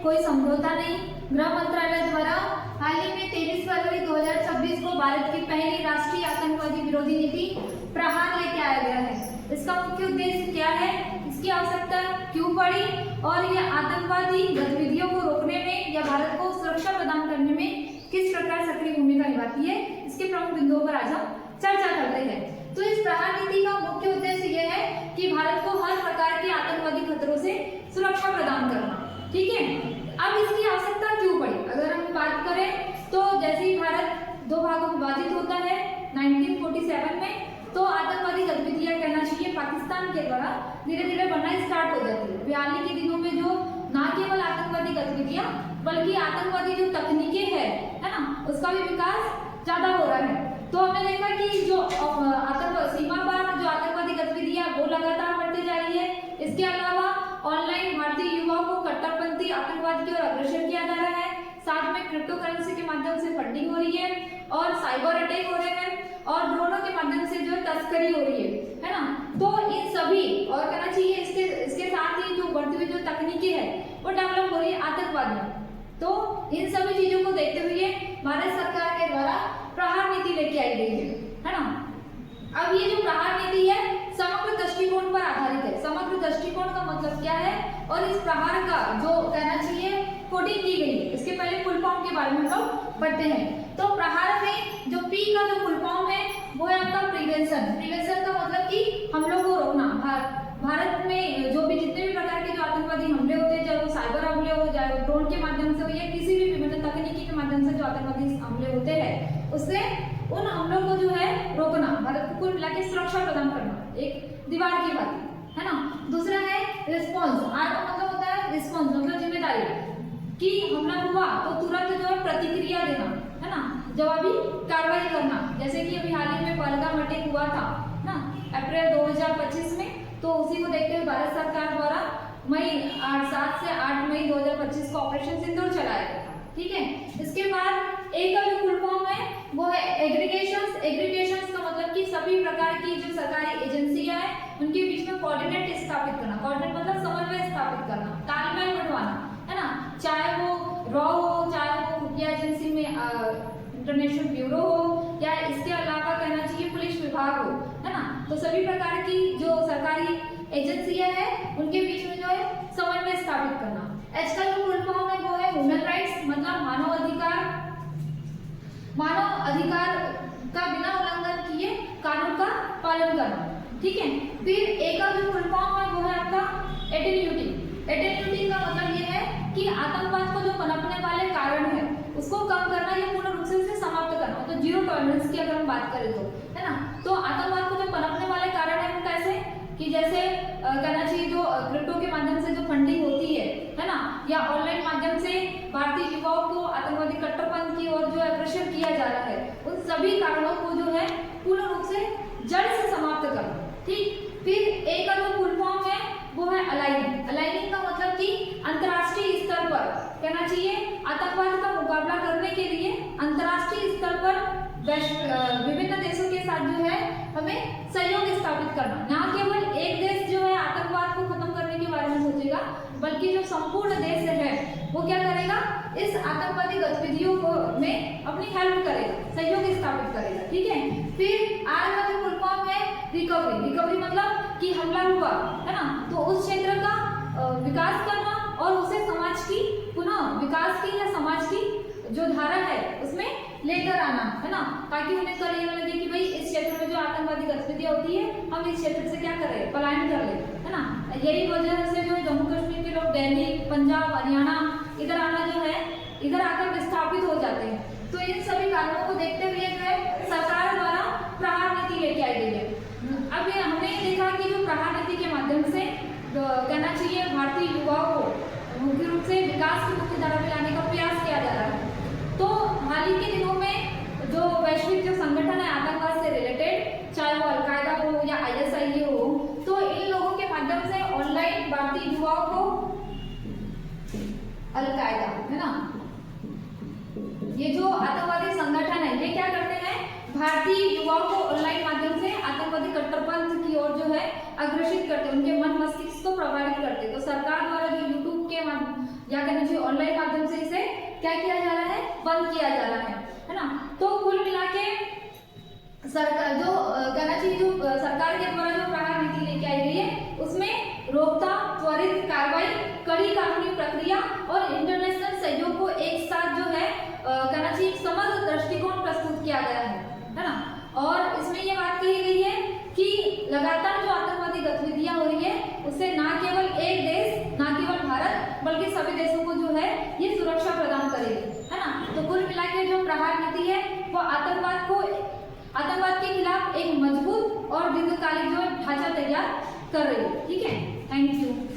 कोई समझौता नहीं। गृह मंत्रालय द्वारा हाल ही में 23 फरवरी 2026 को भारत की पहली राष्ट्रीय आतंकवादी विरोधी नीति प्रहार लेके आया गया है। इसका मुख्य उद्देश्य क्या है, इसकी आवश्यकता क्यों पड़ी और यह आतंकवादी गतिविधियों को रोकने में या भारत को सुरक्षा प्रदान करने में किस प्रकार सक्रिय भूमिका निभाती है, इसके प्रमुख बिंदुओं पर आज हम चर्चा करते हैं। तो इस प्रहार नीति का मुख्य उद्देश्य यह है कि भारत को हर प्रकार के आतंकवादी खतरों से सुरक्षा प्रदान करना। ठीक है, अब इसकी आवश्यकता क्यों पड़ी, अगर हम बात करें तो जैसे ही भारत दो भागों में विभाजित होता है 1947 में, तो आतंकवादी गतिविधियां कहना चाहिए पाकिस्तान के द्वारा धीरे धीरे बढ़ना स्टार्ट हो जाती है। हाल ही के दिनों में जो न केवल आतंकवादी गतिविधियां बल्कि आतंकवादी जो तकनीकें है ना, उसका भी विकास ज्यादा हो रहा है। तो हमने देखा कि जो सीमा पार जो आतंकवादी गतिविधियां वो लगातार बढ़ती जा रही है। इसके अलावा ऑनलाइन भारतीय युवाओं को कट्टरपंथी आतंकवाद की ओर अग्रसर किया जा रहा है। साथ में क्रिप्टो करेंसी के माध्यम से फंडिंग हो रही है और साइबर अटैक हो रहे हैं और ड्रोनों के माध्यम से जो तस्करी हो रही है ना। तो इन सभी और कहना चाहिए इसके साथ ही जो बढ़ती हुई जो तकनीकी है वो डेवलप हो रही है आतंकवाद में। तो इन सभी चीजों को देखते हुए भारत सरकार के द्वारा प्रहार नीति लेके आई गई है ना। अब ये जो प्रहार नीति है समग्र दृष्टिकोण पर आधारित है। समग्र दृष्टिकोण का मतलब क्या है और इस प्रहार का जो कहना चाहिए कोडिंग की गई है, इसके पहले फुल फॉर्म के बारे में हम पढ़ते हैं। तो प्रहार में जो पी का जो फुल फॉर्म है वो है आपका प्रिवेंशन। प्रिवेंशन का मतलब कि हमलों को रोकना। भारत में जो भी जितने भी प्रकार के जो आतंकवादी हमले होते हैं, चाहे वो साइबर हमले हो, चाहे ड्रोन के माध्यम से हो या किसी भी विभिन्न तकनीकी के माध्यम से जो आतंकवादी हमले होते हैं, उससे उन हमलों को जो है रोकना, भारत को कुल मिला के सुरक्षा प्रदान करना, एक दीवार की बात है ना। दूसरा है रिस्पॉन्स। आर का मतलब होता है रिस्पॉन्स, मतलब जिम्मेदारी कि हमला हुआ तो तुरंत जो है प्रतिक्रिया देना है ना, जवाबी कार्रवाई करना। जैसे कि अभी हाल ही में पहलगाम अटैक हुआ था ना अप्रैल 2025 में, तो उसी को देखते हुए भारत सरकार द्वारा मई 7 से 8 मई 2025 को ऑपरेशन सिंदूर चलाया गया था। ठीक है, इसके बाद एक का जो फुल फॉर्म है वो है एग्रीगेशंस। एग्रीगेशंस का मतलब कि सभी प्रकार की जो सरकारी एजेंसियां हैं उनके बीच में कोऑर्डिनेट स्थापित करना। कोऑर्डिनेट मतलब समन्वय स्थापित करना, तालमेल बढ़वाना है ना, चाहे वो रॉ हो, चाहे वो खुफिया एजेंसी में इंटरनेशनल ब्यूरो हो या इसके अलावा कहना चाहिए पुलिस विभाग हो, है ना। तो सभी प्रकार की जो सरकारी एजेंसियां हैं उनके बीच में जो है समन्वय स्थापित करना। एच का जो फुल फॉर्म है वो है ह्यूमन राइट्स, मतलब मानव अधिकार का बिना उल्लंघन किए कानून का पालन करना। ठीक है, फिर ए का जो फुल फॉर्म है वो है आपका एटेन्यूटी। एटेन्यूटी का मतलब ये है कि आतंकवाद को जो पनपने वाले कारण है उसको कम करना या पूर्ण रूप से उसे समाप्त करना, तो जीरो टॉलरेंस की अगर हम बात करें तो, है ना। तो आतंकवाद को जो पनपने वाले कारण है वो कैसे कि जैसे कहना चाहिए जो क्रिप्टो के माध्यम से जो फंडिंग होती है ना, या ऑनलाइन माध्यम से भारतीय युवाओं को आतंकवादी कट्टरपंथ की ओर जो अग्रसर किया जा रहा है, उन सभी कारणों को जो है पूर्ण रूप से जड़ से समाप्त करना। ठीक, फिर ए का जो फुल फॉर्म है वो है अलाइनिंग। अलाइनिंग का मतलब कि अंतर्राष्ट्रीय स्तर पर कहना चाहिए आतंकवाद का मुकाबला करने के लिए अंतर्राष्ट्रीय स्तर पर विभिन्न देशों के साथ जो है हमें सहयोग स्थापित करना। न केवल एक देश जो है आतंकवाद को खत्म करने के बारे में सोचेगा, बल्कि जो संपूर्ण देश है वो क्या करेगा, इस आतंकवादी गतिविधियों को में अपनी हेल्प करेगा, सहयोग स्थापित करेगा। ठीक है, फिर आर का जो फुल फॉर्म है रिकवरी। रिकवरी मतलब कि हमला हुआ है ना, तो उस क्षेत्र का विकास करना और उसे समाज की पुनः विकास की या समाज की जो धारा है उसमें लेकर आना, है ना, ताकि उन्हें कल ये लगे कि भाई इस क्षेत्र में जो आतंकवादी गतिविधियां होती है हम इस क्षेत्र से क्या करें, पलायन कर ले, है ना। यही वजह से जो जम्मू कश्मीर के लोग दिल्ली, पंजाब, हरियाणा इधर आना जो है इधर आकर विस्थापित हो जाते हैं। तो इन सभी कारणों को देखते हुए जो है सरकार द्वारा प्रहार नीति लेके आई गई है। अब हमने देखा कि जो प्रहार नीति के माध्यम से कहना चाहिए भारतीय युवाओं को मुख्य रूप से विकास की मुख्य धारा में लाने का प्रयास किया जा रहा है। तो हाल ही के दिनों में जो वैश्विक जो संगठन है आतंकवाद से रिलेटेड, चाहे वो अलकायदा हो या ISIL हो, तो इन लोगों के माध्यम से ऑनलाइन भारतीय युवाओं को अलकायदा, है ना, ये जो आतंकवादी संगठन है ये क्या करते हैं, भारतीय युवाओं को ऑनलाइन माध्यम से आतंकवादी कट्टरपंथ की ओर जो है अग्रसित करते हैं, उनके मन मस्तिष्क को प्रभावित करते हैं। तो सरकार द्वारा जो यूट्यूब के या कहना चाहिए ऑनलाइन माध्यम से इसे क्या किया जा रहा है, बंद किया जा रहा है ना। तो कुल मिला के सरकार जो कहना चाहिए, जो सरकार के द्वारा जो प्रहार नीति लेके आई गई है उसमें रोकथाम, त्वरित कार्रवाई, कड़ी कानूनी प्रक्रिया और इंटरनेशनल सहयोग को एक साथ जो है कहना चाहिए समग्र दृष्टिकोण प्रस्तुत किया गया है ना। और इसमें ये बात कही गई है कि लगातार जो आतंकवादी गतिविधियां हो रही है उससे ना केवल एक देश, ना केवल भारत, बल्कि सभी देशों को जो है ये सुरक्षा प्रदान करेगी, है ना। तो कुल मिलाकर जो प्रहार नीति है वो आतंकवाद के खिलाफ एक मजबूत और दीर्घकालिक जो ढांचा तैयार कर रही है। ठीक है, थैंक यू।